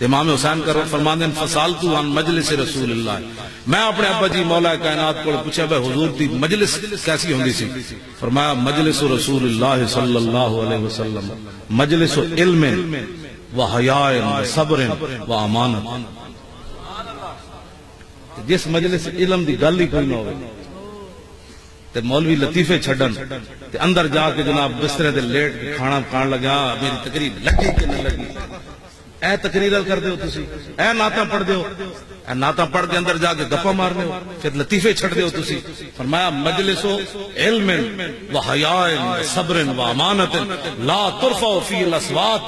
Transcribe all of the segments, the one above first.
امام حسین کا فرماندے ہیں فسالتو عن مجلس رسول اللہ، میں اپنے ابا جی مولا کائنات کو پوچھا بھائی حضور دی مجلس کیسی ہوندی سی؟ فرمایا مجلس رسول اللہ صلی اللہ علیہ وسلم مجلس علم و حیاء و صبر و امانت، جس مجلس علم دی گل ہی کوئی نہ ہوئے تے مولوی لطیفے چھڑن تے اندر جا کے جناب بسترے دے لیٹ کھانا کھان لگا میری تقریر لگی کہ نہ لگی، اے تقریر کر دیو تسی، اے نعتاں پڑھ دیو، اے نعتاں پڑھ کے اندر جا کے گپا مارنے ہو، پھر لطیفے چھڑ دیو تسی۔ فرمایا مجلس علم و حیاء و صبر و امانت لا ترفع فی الاصوات،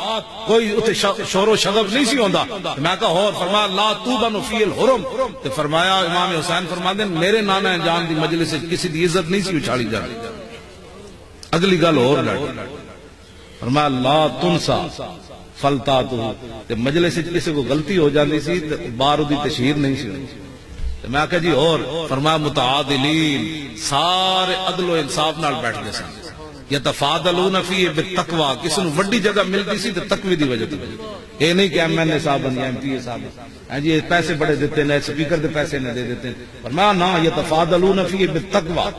کوئی اتنے شور و شغب نہیں سی ہوندا۔ میں کہا اور فرمایا لا توبن فی الحرم، تو فرمایا امام حسین فرماندے میرے نانا جان دی مجلس کسی دی عزت نہیں سی اچھاڑی جاتی۔ اگلی گل اور فرمایا لا تنسا فلتاتو، تے مجلس کسی کو غلطی ہو جاتی سی تے بار دی تشہیر نہیں سی۔ میں کہا جی اور فرمایا متعادلین، سارے عدل و انصاف نال بیٹھ گئے سن، یتفاضلون فیہ بالتقوی، کسی نو وڈی جگہ ملتی سی تے تقوی دی وجہ تے، یہ نہیں کہ ایم این اے صاحب یا ایم پی اے صاحب ہیں جی پیسے بڑے دیتے ہیں سپیکر دے پیسے نہ دے دیتے، فرمایا نا یتفاضلون فیہ بالتقوی،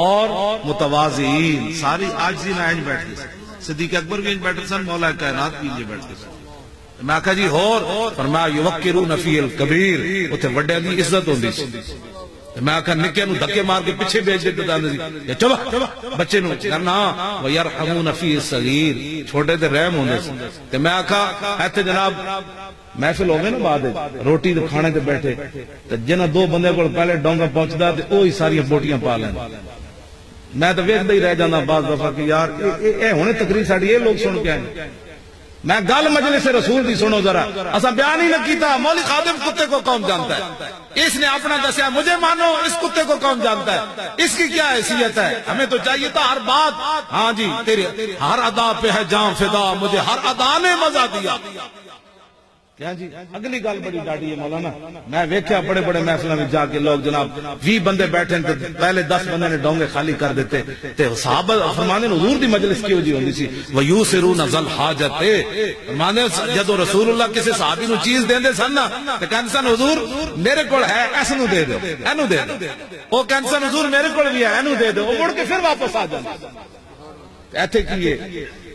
اور متواضعین، ساری عاجزی نہ انج بیٹھ گئے، صدیق اکبر بھی انج بیٹھے سن، مولا کائنات بھی انج بیٹھے سن۔ میں کہا جی اور فرمایا یوقرون فی الکبیر، اتنے وڈے دی عزت ہوندی سی۔ میں کہا نکے نو دھکے مار کے پیچھے بھیج دیتے داندے سی، چلو بچے نو کرنا، ویرحمون فی الصغیر، چھوٹے تے رحم ہوندے سی۔ تے میں کہا ایتھے جناب محفل ہوگئے نا بعد روٹی تے کھانے تے بیٹھے تے جنہ دو بندے کو پہلے ڈونگا پہنچدا تے وہی ساری بوٹیاں پا لین، میں تو ویکھدا ہی رہ جانا بعض دفعہ کہ یار اے ہونے تقریر ساڈی یہ لوگ سن کے آئے۔ میں گل مجلس رسول دی سنو ذرا، اساں بیان ہی نہ کیتا، مولوی خادم کتے کو کون جانتا ہے، اس نے اپنا دسیا مجھے مانو، اس کتے کو کون جانتا ہے، اس کی کیا حیثیت ہے؟ ہمیں تو چاہیے تھا ہر بات، ہاں جی تیرے ہر ادا پہ ہے جان فدا، مجھے ہر ادا نے مزہ دیا۔ کیا جی اگلی گل بڑی ڈاڈی ہے مولانا، میں ویکھیا بڑے بڑے محفلوں میں جا کے لوگ جناب 20 بندے بیٹھے تو پہلے 10 بندے نے ڈونگے خالی کر دیتے تے صحابہ فرمانے حضور دی مجلس کیوں جی ہوندی سی، ویوسرون ذل حاجت، فرمانے جدو رسول اللہ کسی صحابی نو چیز دیندے سن نا تے کہندے سن حضور میرے کول ہے اس نو دے دو، اینو دے دو، او کہندے سن حضور میرے کول بھی ہے اینو دے دو، او مڑ کے پھر واپس آ جاندے ایتھے کیے۔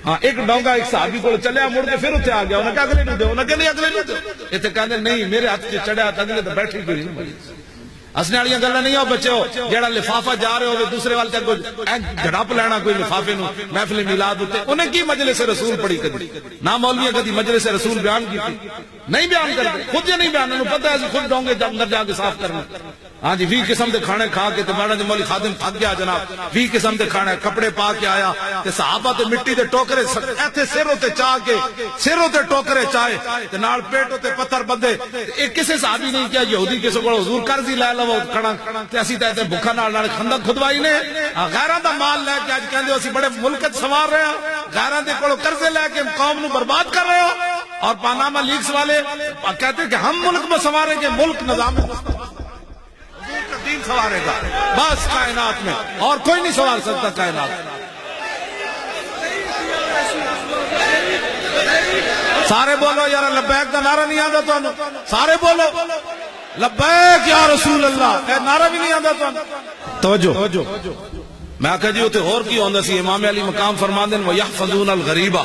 ہاں ایک ڈونگا ایک صحابی کو چلیا مڑ کے پھر اتنے آ گیا، انہیں کہا اگلے نو دے، انہیں کہا نہیں اگلے نو دے، اتنے کہتے نہیں میرے ہاتھ سے چڑھیا تھا اگلے تو بیٹھی کوئی نہیں۔ ہسنے والی گلاں نہیں ہو بچے ہو، جیڑا لفافہ جا رہے ہو دوسرے والے جھڑپ لینا کوئی لفافے نو محفل میلاد ہوتے، انہیں کی مجلس رسول پڑھی کدی نہ مولوی کدی مجلس رسول بیان کی تھی، نہیں بیان کرتے، خود یہ نہیں بیان، انہوں پتہ ہے خود ڈونگے اندر جا کے صاف کرنا۔ ہاں جی 20 قسم دے کھانے کھا کے تے بڑا مولوی خادم تھک گیا جناب، 20 قسم دے کھانے کپڑے پا کے آیا تے صحابہ تے مٹی دے ٹوکرے ایتھے سروں تے چاہ کے سروں تے ٹوکرے چائے تے نال پیٹوں تے پتھر بندے، ایک کسے صحابی نہیں کیا یہودی کسے کو حضور قرض ہی لے لو کھڑا تے اسی تے بھکھا نال خندق کھدوائی نے، غیراں دا مال لے کے اج کہندے اسی بڑے ملک سوار رہے ہیں، غیراں دے کولوں قرضے لے کے قوم نو برباد کر رہے ہو، اور پاناما لیکس والے کہتے ہیں کہ ہم ملک میں سواریں گے، ملک نظام دین سوارے گا بس کائنات میں، اور کوئی نہیں سوار سکتا کائنات۔ سارے بولو یار لبیک کا نعرہ نہیں آتا تو سارے بولو لبیک یا رسول اللہ، اے نعرہ بھی نہیں آتا تو توجہ۔ میں کہا جی ہوتے اور کی ہوندہ سی، امام علی مقام فرماندے ہیں وَيَحْفَظُونَ الْغَرِيبَ،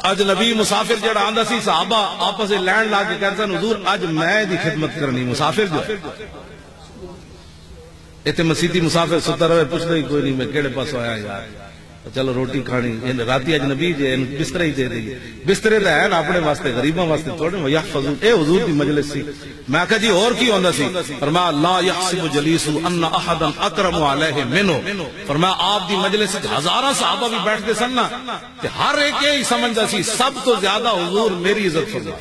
اجنبی مسافر جڑا آندا سی صحابہ آپس لینڈ لا کے کہتے ہیں حضور اج میں دی خدمت کرنی، مسافر جو اتنے مسیتی مسافر ستا رہے پوچھتے ہی کوئی نہیں میں کیڑے پاس آیا یار، چلو روٹی کھانی راتی اجنبی جے بستر ہی دے دیں، بسترے تو ہے نا اپنے واسطے غریباں واسطے تھوڑے، یحفظون اے حضور دی مجلس سی۔ میں کہا جی اور کی ہوندا سی، فرمایا لا یحسب جلیس ان احدا اکرم علیہ منہ، فرمایا آپ دی مجلس ہزاراں صحابہ بھی بیٹھتے سن نا تے ہر ایک یہی سمجھدا سی سب تو زیادہ حضور میری عزت فرما۔